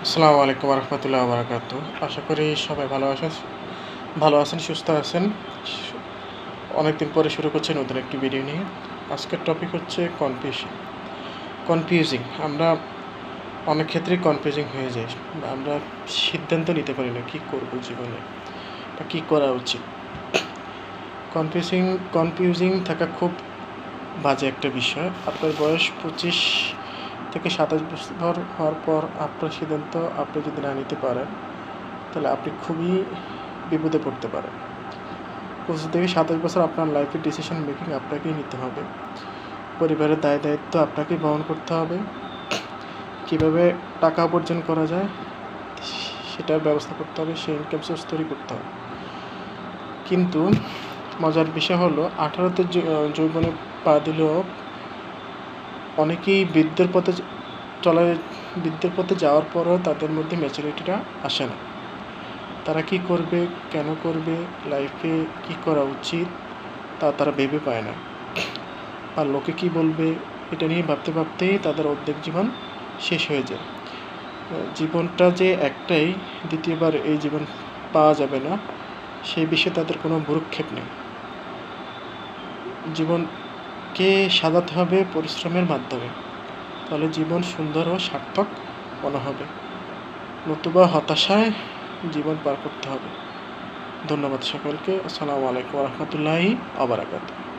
আসসালামু আলাইকুম রহমতুল্লাহ বারাকাত। আশা করি সবাই ভালো আছেন, সুস্থ আছেন। অনেকদিন পরে শুরু করছি নতুন একটি ভিডিও নিয়ে। আজকের টপিক হচ্ছে কনফিউজিং। আমরা অনেক ক্ষেত্রেই কনফিউজিং হয়ে যাই। আমরা সিদ্ধান্ত নিতে পারি না কী করব জীবনে বা কী করা উচিত। কনফিউজিং থাকা খুব বাজে একটা বিষয়। আপনার বয়স 25 থেকে 27 বছর হওয়ার পর আপনার সিদ্ধান্ত আপনি যদি না নিতে পারেন, তাহলে আপনি খুবই বিপদে পড়তে পারেন। 25 থেকে 27 বছর আপনার লাইফের ডিসিশন মেকিং আপনাকেই নিতে হবে। পরিবারের দায়িত্ব আপনাকেই বহন করতে হবে। কীভাবে টাকা উপার্জন করা যায় সেটার ব্যবস্থা করতে হবে, সেই ইনকাম সোর্স তৈরি করতে হবে। কিন্তু মজার বিষয় হলো 18তে যৌবনে পা দিলেও অনেকেই বৃদ্ধের পথে যাওয়ার পরও তাদের মধ্যে ম্যাচুরিটিটা আসে না। তারা কী করবে, কেন করবে, লাইফে কী করা উচিত তারা ভেবে পায় না। আর লোকে কী বলবে এটা নিয়ে ভাবতেই তাদের অর্ধেক জীবন শেষ হয়ে যায়। জীবনটা যে একটাই, দ্বিতীয়বার এই জীবন পাওয়া যাবে না, সেই বিষয়ে তাদের কোনো ভ্রুক্ষেপ নেই। জীবনকে সাজাতে হবে পরিশ্রমের মাধ্যমে, তাহলে জীবন সুন্দর ও সার্থক মনে হবে। নতুবা হতাশায় জীবন পার করতে হবে। ধন্যবাদ সকলকে। আসসালামু আলাইকুম রহমতুল্লাহি ওয়া বারাকাতুহু।